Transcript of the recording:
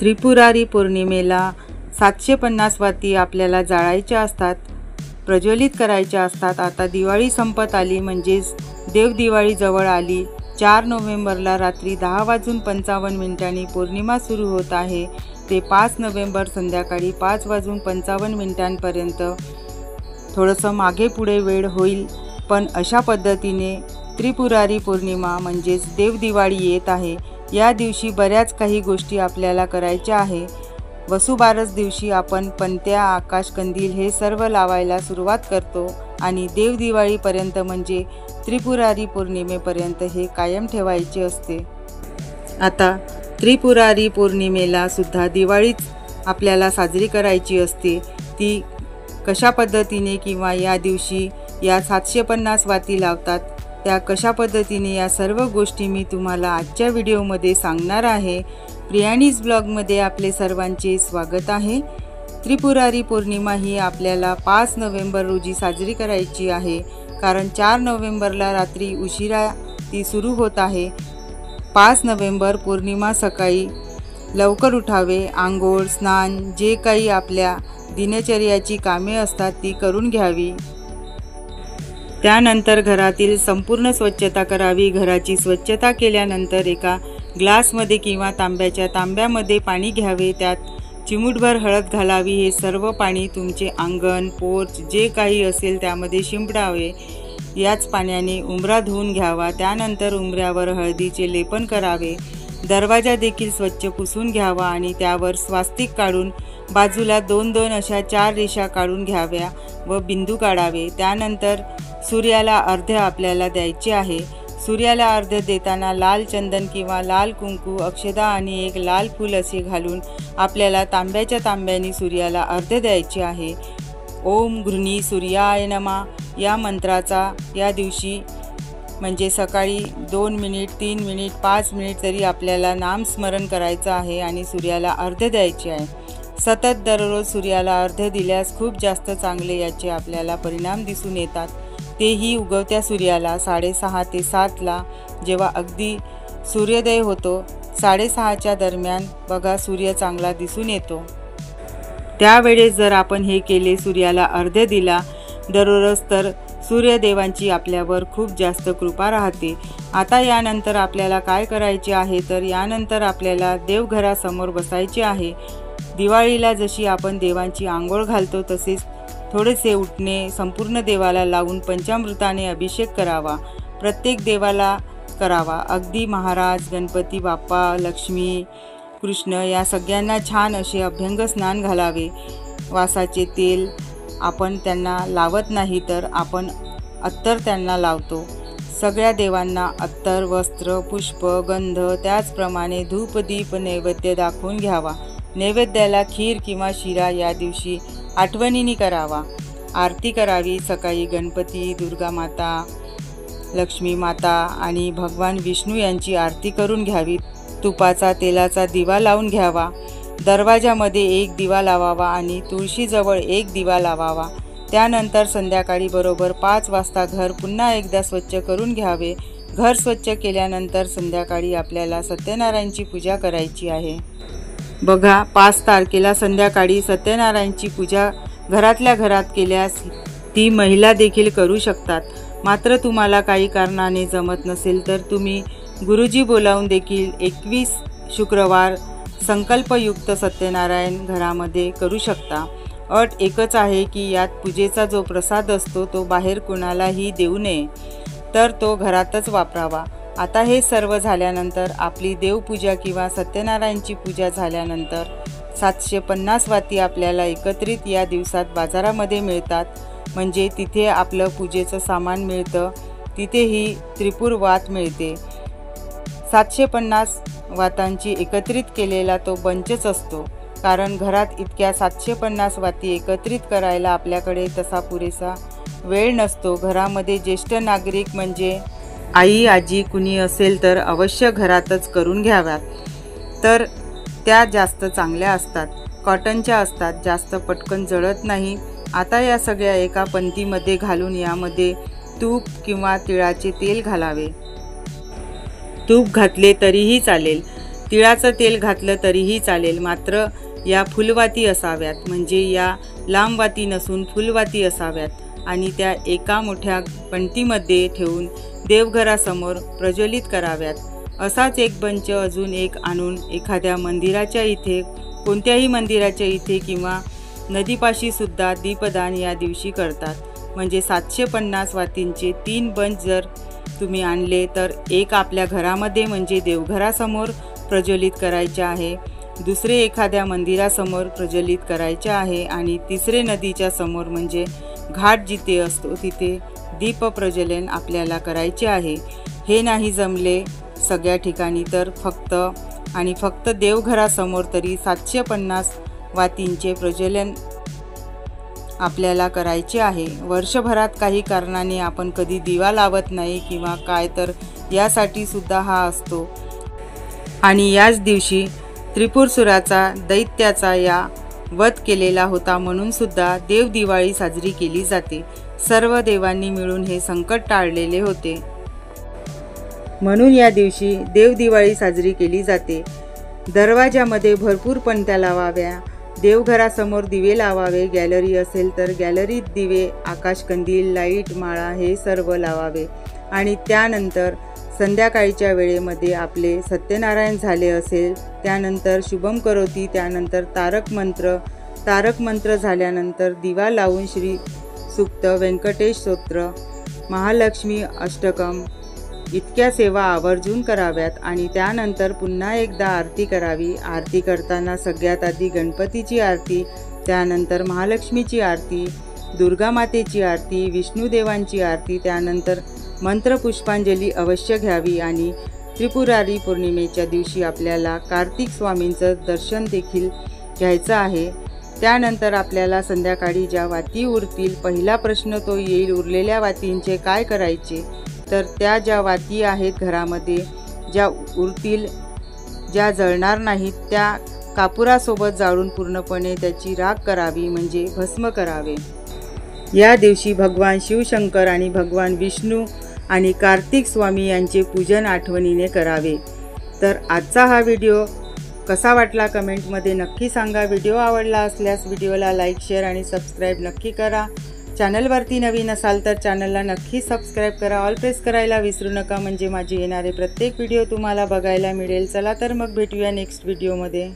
त्रिपुरारी पौर्णिमेला 750 वाती आपल्याला जाळायच्या असतात, प्रज्वलित करायच्या असतात। आता दिवाळी संपत आली, म्हणजेच देवदिवाळी जवळ आली। 4 नोव्हेंबरला रात्री 10:55 पौर्णिमा सुरू होत आहे ते 5 नोव्हेंबर संध्याकाळी 5:55 पर्यंत थोडंसं मागे पुढे वेळ होईल, पण अशा पद्धतीने त्रिपुरारी पौर्णिमा म्हणजेच देवदिवाळी येत आहे। या दिवशी बऱ्याच काही गोष्टी आपल्याला करायच्या आहे। वसुबारस दिवशी आपण पंत्या, आकाशकंदील हे सर्व लावायला सुरुवात करतो आणि देवदिवाळीपर्यंत म्हणजे त्रिपुरारी पौर्णिमेपर्यंत हे कायम ठेवायचे असते। आता त्रिपुरारी पौर्णिमेला सुद्धा दिवाळीच आपल्याला साजरी करायची असते। ती कशा पद्धतीने किंवा या दिवशी या 750 वाती लावतात त्या कशा पद्धतीने, या सर्व गोष्टी मी तुम्हाला आजच्या व्हिडिओमध्ये सांगणार आहे। प्रियानीज ब्लॉगमध्ये आपले सर्वांचे स्वागत आहे। त्रिपुरारी पौर्णिमा ही आपल्याला 5 नोव्हेंबर रोजी साजरी करायची आहे, कारण 4 नोव्हेंबरला रात्री उशिरा ती सुरू होत आहे। 5 नोव्हेंबर पौर्णिमा सकाळी लवकर उठावे, आंघोळ, स्नान, जे काही आपल्या दिनचर्याची कामे असतात ती करून घ्यावी। त्यानंतर घरातील संपूर्ण स्वच्छता करावी। घराची स्वच्छता केल्यानंतर एका ग्लासमध्ये किंवा तांब्यामध्ये पाणी घ्यावे, त्यात चिमूटभर हळद घालावी। हे सर्व पाणी तुमचे अंगण, पोर्च जे काही असेल त्यामध्ये शिंपडावे। याच पाण्याने उंबरा धुवून घ्यावा। त्यानंतर उंबऱ्यावर हळदीचे लेपन करावे। दरवाजा देखील स्वच्छ पुसून घ्यावा आणि त्यावर स्वास्तिक काढून बाजूला 2-2 अशा 4 रेषा काढून घ्याव्या व बिंदू काढावे। त्यानंतर सूर्याला अर्घ्य आपल्याला द्यायचे आहे। सूर्याला अर्घ्य देताना लाल चंदन किंवा लाल कुंकू, अक्षदा आणि एक लाल फूल असे घालून आपल्याला तांब्याने सूर्याला अर्घ्य द्यायचे आहे। ओम घृणी सूर्याय नमः या मंत्राचा या दिवशी म्हणजे सकाळी 2 मिनिट, 3 मिनिट, 5 मिनिट तरी आपल्याला नामस्मरण करायचं आहे आणि सूर्याला अर्घ्य द्यायचे आहे। सतत दररोज सूर्याला अर्घ्य दिल्यास खूप जास्त चांगले याचे आपल्याला परिणाम दिसून येतात। तेही उगवत्या सूर्याला 6:30 ते 7ला, जेव्हा अगदी सूर्योदय होतो 6:30च्या दरम्यान बघा सूर्य चांगला दिसून येतो। त्यावेळेस जर आपण हे केले, सूर्याला अर्घ्य दिला दररोज, तर सूर्यदेवांची आपल्यावर खूप जास्त कृपा राहते। आता यानंतर आपल्याला काय करायचे आहे, तर यानंतर आपल्याला देवघरासमोर बसायचे आहे। दिवाळीला जशी आपण देवांची आंघोळ घालतो तसेच थोडेसे उठणे, संपूर्ण देवाला लावून पंचामृताने अभिषेक करावा। प्रत्येक देवाला करावा। अगदी महाराज, गणपती बाप्पा, लक्ष्मी, कृष्ण या सगळ्यांना छान असे अभ्यंग स्नान घालावे। वासाचे तेल आपण त्यांना लावत नाही, तर आपण अत्तर त्यांना लावतो। सगळ्या देवांना अत्तर, वस्त्र, पुष्प, गंध, त्याचप्रमाणे धूप, दीप, नैवेद्य दाखवून घ्यावा। नैवेद्याला खीर किंवा शिरा या दिवशी आठवणीने करावा। आरती करावी। सकाळी गणपती, दुर्गा माता, लक्ष्मी माता आणि भगवान विष्णू यांची आरती करून घ्यावी। तुपाचा, तेलाचा दिवा लावून घ्यावा। दरवाजामध्ये 1 दिवा लावावा आणि तुळशीजवळ 1 दिवा लावावा। त्यानंतर संध्याकाळी बरोबर 5 वाजता घर पुन्हा एकदा स्वच्छ करून घ्यावे। घर स्वच्छ केल्यानंतर संध्याकाळी आपल्याला सत्यनारायणची पूजा करायची आहे। बघा, 5 तारखेला संध्याकाळी सत्यनारायणची पूजा घरातल्या घरात केल्यास ती महिला देखील करू शकतात। मात्र तुम्हाला काही कारणाने जमत नसेल तर तुम्ही गुरुजी बोलावून देखील 21 शुक्रवार संकल्पयुक्त सत्यनारायण घरामध्ये करू शकता। अट एकच आहे की यात पूजेचा जो प्रसाद असतो तो बाहेर कोणालाही देऊ नये, तर तो घरातच वापरावा। आता हे सर्व झाल्यानंतर आपली देवपूजा किंवा सत्यनारायणची पूजा झाल्यानंतर 750 वाती आपल्याला एकत्रित या दिवसात बाजारामध्ये मिळतात, म्हणजे तिथे आपलं पूजेचं सामान मिळतं, तिथेही त्रिपुर वात मिळते। 750 वातांची एकत्रित केलेला तो बंचच असतो, कारण घरात इतक्या 750 वाती एकत्रित करायला आपल्याकडे तसा पुरेसा वेळ नसतो। घरामध्ये ज्येष्ठ नागरिक म्हणजे आई, आजी कुणी असेल तर अवश्य घरातच करून घ्याव्यात, तर त्या जास्त चांगल्या असतात, कॉटनच्या असतात, जास्त पटकन जळत नाही। आता या सगळ्या एका पंतीमध्ये घालून यामध्ये तूप किंवा तिळाचे तेल घालावे। तूप घातले तरीही चालेल। तिळाचं तेल घातलं तरीही चालेल, मात्र या फुलवाती असाव्यात, म्हणजे या लांब वाती नसून फुलवाती असाव्यात आणि त्या एका मोठ्या पंटीमध्ये ठेवून देवघरासमोर प्रज्वलित कराव्यात। असाच एक बंच अजून एक आणून एखाद्या मंदिराच्या इथे, कोणत्याही मंदिराच्या इथे किंवा नदीपाशी सुद्धा दीपदान या दिवशी करतात। म्हणजे 750 वातींचे 3 बंच जर तुम्ही आणले तर एक आपल्या घरामध्ये म्हणजे देवघरासमोर प्रज्वलित करायचे आहे, दुसरे एखाद्या मंदिरासमोर प्रज्वलित करायचे आहे आणि तिसरे नदीच्या समोर म्हणजे घाट जिथे असतो तिथे दीप प्रज्वलन आपल्याला करायचे आहे। हे नाही जमले सगळ्या ठिकाणी तर फक्त देवघरासमोर तरी 750 वातींचे प्रज्वलन आपल्याला करायचे आहे। वर्षभरात काही कारणाने आपण कधी दिवा लावत नाही किंवा काय, तर यासाठी सुद्धा हा असतो आणि याच दिवशी त्रिपुरासुराचा दैत्याचा या वध केलेला होता, म्हणून सुद्धा देव दिवाळी साजरी केली जाते। सर्व देवांनी मिळून हे संकट टाळलेले होते, म्हणून या दिवशी देव दिवाळी साजरी केली जाते। दरवाजामध्ये भरपूर पणत्या लावाव्या, देवघरासमोर दिवे लावावे, गॅलरी असेल तर गॅलरीत दिवे, आकाशकंदील, लाईट, माळा हे सर्व लावावे आणि त्यानंतर संध्याकाळच्या वेळेमध्ये आपले सत्यनारायण झाले असेल त्यानंतर शुभम करोती, त्यानंतर तारक मंत्र झाल्यानंतर दिवा लावून श्री सूक्त, व्यंकटेश स्तोत्र, महालक्ष्मी अष्टकम इतक्या सेवा आवर्जून कराव्यात आणि त्यानंतर पुन्हा एकदा आरती करावी। आरती करताना सगळ्यात आधी गणपतीची आरती, त्यानंतर महालक्ष्मीची आरती, दुर्गा मातेची आरती, विष्णुदेवांची आरती, त्यानंतर मंत्रपुष्पांजली अवश्य घ्यावी आणि त्रिपुरारी पौर्णिमेच्या दिवशी आपल्याला कार्तिक स्वामींचं दर्शन देखील घ्यायचं आहे। त्यानंतर आपल्याला संध्याकाळी ज्या वाती उरतील, पहिला प्रश्न तो येईल, उरलेल्या वातींचे काय करायचे, तर त्या ज्या वाती आहेत घरामध्ये ज्या उरतील, ज्या जळणार नाहीत, त्या कापुरासोबत जाळून पूर्णपणे त्याची राख करावी, म्हणजे भस्म करावे। या दिवशी भगवान शिवशंकर आणि भगवान विष्णू आणि कार्तिक स्वामी यांचे पूजन आठवणीने करावे। तर आजचा हा व्हिडिओ कसा वाटला कमेंटमध्ये नक्की सांगा। व्हिडिओ आवडला असल्यास व्हिडिओला लाईक, शेअर आणि सबस्क्राईब नक्की करा। चॅनलवरती नवीन असाल तर चॅनलला नक्की सबस्क्राईब करा, ऑल प्रेस करायला विसरू नका, म्हणजे माझे येणारे प्रत्येक व्हिडिओ तुम्हाला बघायला मिळेल। चला तर मग भेटूया नेक्स्ट व्हिडिओमध्ये।